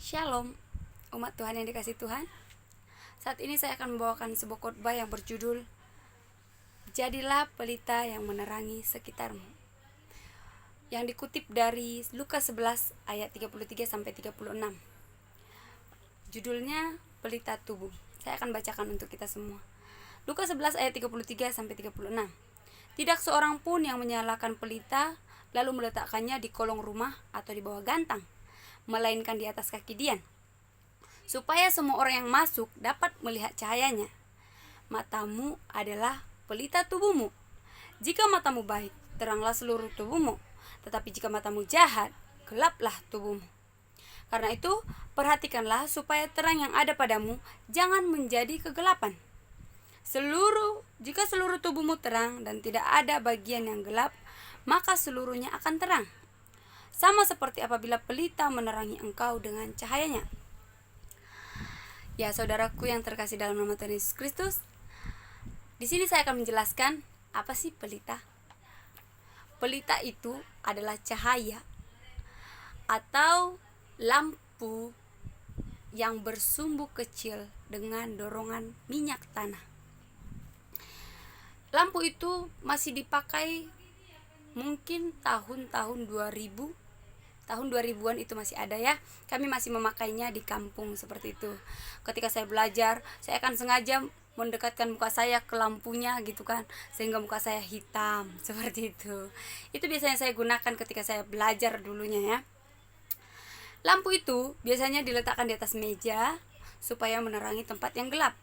Shalom, umat Tuhan yang dikasihi Tuhan. Saat ini saya akan membawakan sebuah khotbah yang berjudul Jadilah pelita yang menerangi sekitarmu, yang dikutip dari Lukas 11 ayat 33 sampai 36. Judulnya Pelita Tubuh. Saya akan bacakan untuk kita semua. Lukas 11 ayat 33 sampai 36. Tidak seorang pun yang menyalakan pelita lalu meletakkannya di kolong rumah atau di bawah gantang, melainkan di atas kaki dian, supaya semua orang yang masuk dapat melihat cahayanya. Matamu adalah pelita tubuhmu. Jika matamu baik, teranglah seluruh tubuhmu. Tetapi jika matamu jahat, gelaplah tubuhmu. Karena itu, perhatikanlah supaya terang yang ada padamu jangan menjadi kegelapan. Jika seluruh tubuhmu terang dan tidak ada bagian yang gelap, maka seluruhnya akan terang. Sama seperti apabila pelita menerangi engkau dengan cahayanya. Ya, saudaraku yang terkasih dalam nama Tuhan Yesus Kristus, di sini saya akan menjelaskan apa sih pelita. Pelita itu adalah cahaya atau lampu yang bersumbu kecil dengan dorongan minyak tanah. Lampu itu masih dipakai mungkin tahun-tahun 2000, tahun 2000-an itu masih ada ya. Kami masih memakainya di kampung seperti itu. Ketika saya belajar, saya akan sengaja mendekatkan muka saya ke lampunya gitu kan, sehingga muka saya hitam seperti itu. Itu biasanya saya gunakan ketika saya belajar dulunya ya. Lampu itu biasanya diletakkan di atas meja supaya menerangi tempat yang gelap.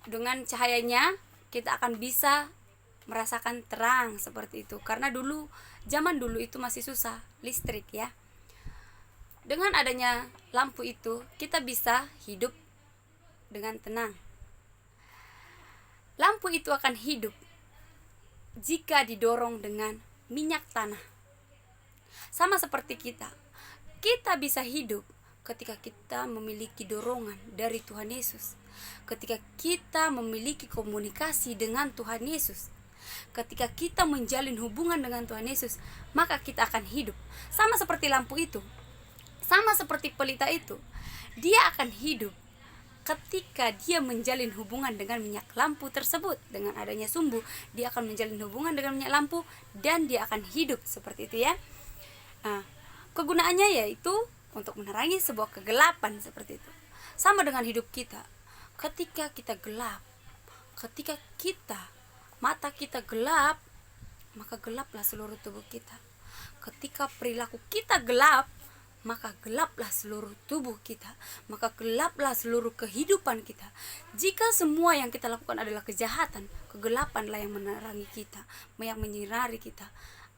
Dengan cahayanya kita akan bisa merasakan terang seperti itu. Karena zaman dulu itu masih susah listrik ya. Dengan adanya lampu itu kita bisa hidup dengan tenang. Lampu itu akan hidup jika didorong dengan minyak tanah. Sama seperti kita bisa hidup ketika kita memiliki dorongan dari Tuhan Yesus. Ketika kita memiliki komunikasi dengan Tuhan Yesus. Ketika kita menjalin hubungan dengan Tuhan Yesus, maka kita akan hidup. Sama seperti lampu itu, sama seperti pelita itu, dia akan hidup ketika dia menjalin hubungan dengan minyak lampu tersebut. Dengan adanya sumbu, dia akan menjalin hubungan dengan minyak lampu dan dia akan hidup seperti itu ya. Kegunaannya yaitu untuk menerangi sebuah kegelapan seperti itu. Sama dengan hidup kita. Ketika kita gelap, ketika mata kita gelap, maka gelaplah seluruh tubuh kita. Ketika perilaku kita gelap, maka gelaplah seluruh tubuh kita, maka gelaplah seluruh kehidupan kita. Jika semua yang kita lakukan adalah kejahatan, kegelapanlah yang menerangi kita, yang menyinari kita.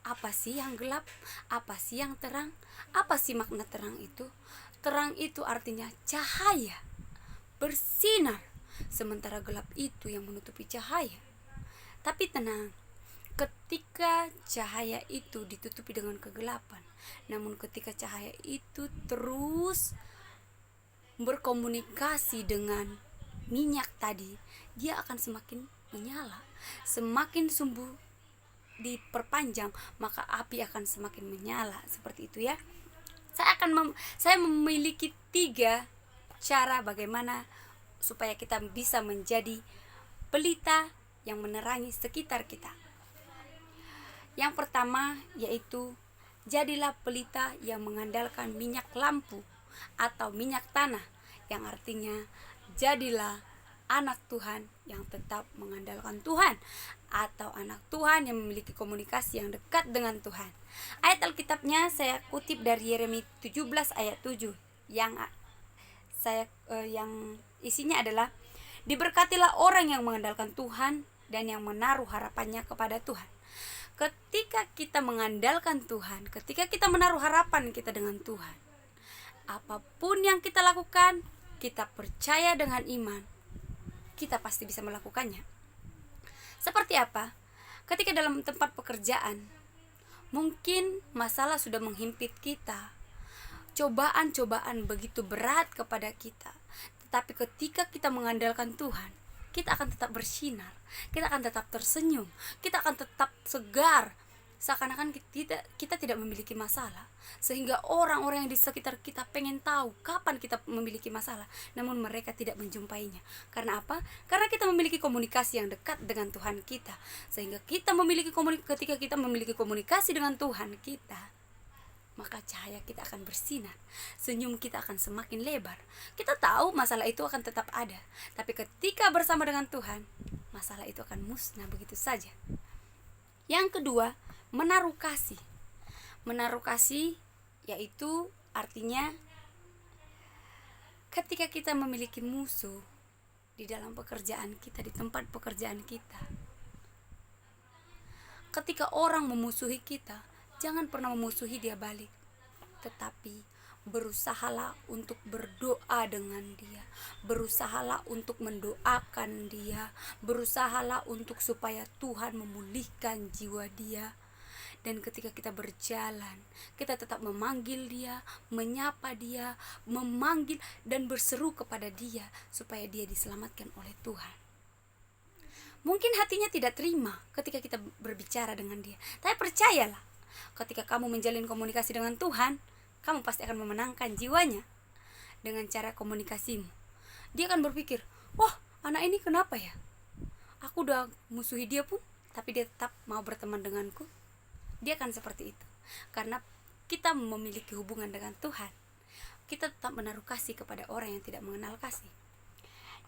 Apa sih yang gelap? Apa sih yang terang? Apa sih makna terang itu? Terang itu artinya cahaya, bersinar, sementara gelap itu yang menutupi cahaya. Tapi tenang, ketika cahaya itu ditutupi dengan kegelapan, namun ketika cahaya itu terus berkomunikasi dengan minyak tadi, dia akan semakin menyala. Semakin sumbu diperpanjang, maka api akan semakin menyala seperti itu ya. Saya memiliki 3 cara bagaimana supaya kita bisa menjadi pelita yang menerangi sekitar kita. Yang pertama yaitu jadilah pelita yang mengandalkan minyak lampu atau minyak tanah, yang artinya jadilah anak Tuhan yang tetap mengandalkan Tuhan, atau anak Tuhan yang memiliki komunikasi yang dekat dengan Tuhan. Ayat Alkitabnya saya kutip dari Yeremia 17 ayat 7 yang isinya adalah, diberkatilah orang yang mengandalkan Tuhan dan yang menaruh harapannya kepada Tuhan. Ketika kita mengandalkan Tuhan, ketika kita menaruh harapan kita dengan Tuhan, apapun yang kita lakukan, kita percaya dengan iman, kita pasti bisa melakukannya. Seperti apa? Ketika dalam tempat pekerjaan, mungkin masalah sudah menghimpit kita, cobaan-cobaan begitu berat kepada kita. Tetapi ketika kita mengandalkan Tuhan, kita akan tetap bersinar, kita akan tetap tersenyum, kita akan tetap segar. seakan-akan kita tidak memiliki masalah, sehingga orang-orang yang di sekitar kita pengen tahu kapan kita memiliki masalah, namun mereka tidak menjumpainya. Karena apa? Karena kita memiliki komunikasi yang dekat dengan Tuhan kita, sehingga ketika kita memiliki komunikasi dengan Tuhan kita, maka cahaya kita akan bersinar, senyum kita akan semakin lebar. Kita tahu masalah itu akan tetap ada, tapi ketika bersama dengan Tuhan, masalah itu akan musnah begitu saja. Yang kedua, menaruh kasih. Menaruh kasih yaitu artinya ketika kita memiliki musuh di dalam pekerjaan kita, di tempat pekerjaan kita, ketika orang memusuhi kita, jangan pernah memusuhi dia balik, tetapi berusahalah untuk berdoa dengan dia, berusahalah untuk mendoakan dia, berusahalah untuk supaya Tuhan memulihkan jiwa dia. Dan ketika kita berjalan, kita tetap memanggil dia, menyapa dia, memanggil dan berseru kepada dia supaya dia diselamatkan oleh Tuhan. Mungkin hatinya tidak terima ketika kita berbicara dengan dia, tapi percayalah, ketika kamu menjalin komunikasi dengan Tuhan, kamu pasti akan memenangkan jiwanya dengan cara komunikasimu. Dia akan berpikir, wah, anak ini kenapa ya? Aku udah musuhi dia pun, tapi dia tetap mau berteman denganku. Dia akan seperti itu. Karena kita memiliki hubungan dengan Tuhan, kita tetap menaruh kasih kepada orang yang tidak mengenal kasih.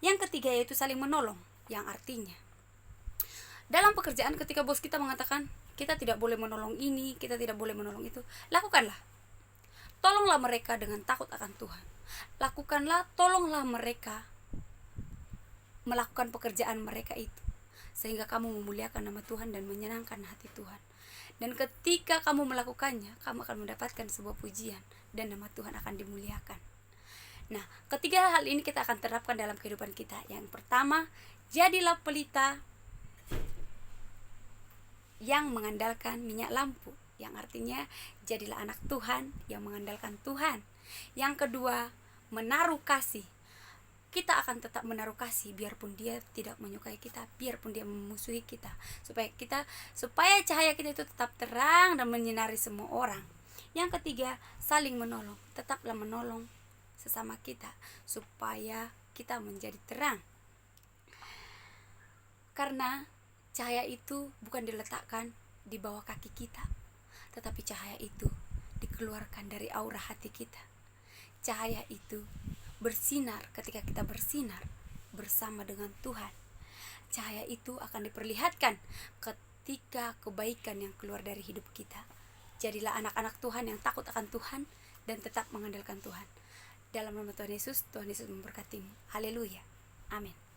Yang ketiga yaitu saling menolong, yang artinya dalam pekerjaan ketika bos kita mengatakan kita tidak boleh menolong ini, kita tidak boleh menolong itu, lakukanlah. Tolonglah mereka dengan takut akan Tuhan. Tolonglah mereka melakukan pekerjaan mereka itu, sehingga kamu memuliakan nama Tuhan dan menyenangkan hati Tuhan. Dan ketika kamu melakukannya, kamu akan mendapatkan sebuah pujian dan nama Tuhan akan dimuliakan. Nah, ketiga hal ini kita akan terapkan dalam kehidupan kita. Yang pertama, jadilah pelita yang mengandalkan minyak lampu, yang artinya jadilah anak Tuhan yang mengandalkan Tuhan. Yang kedua, menaruh kasih. Kita akan tetap menaruh kasih biarpun dia tidak menyukai kita, biarpun dia memusuhi kita, supaya cahaya kita itu tetap terang dan menyinari semua orang. Yang ketiga, saling menolong. Tetaplah menolong sesama kita supaya kita menjadi terang. Karena cahaya itu bukan diletakkan di bawah kaki kita, tetapi cahaya itu dikeluarkan dari aura hati kita. Cahaya itu bersinar ketika kita bersinar bersama dengan Tuhan. Cahaya itu akan diperlihatkan ketika kebaikan yang keluar dari hidup kita. Jadilah anak-anak Tuhan yang takut akan Tuhan dan tetap mengandalkan Tuhan. Dalam nama Tuhan Yesus memberkatimu. Haleluya. Amin.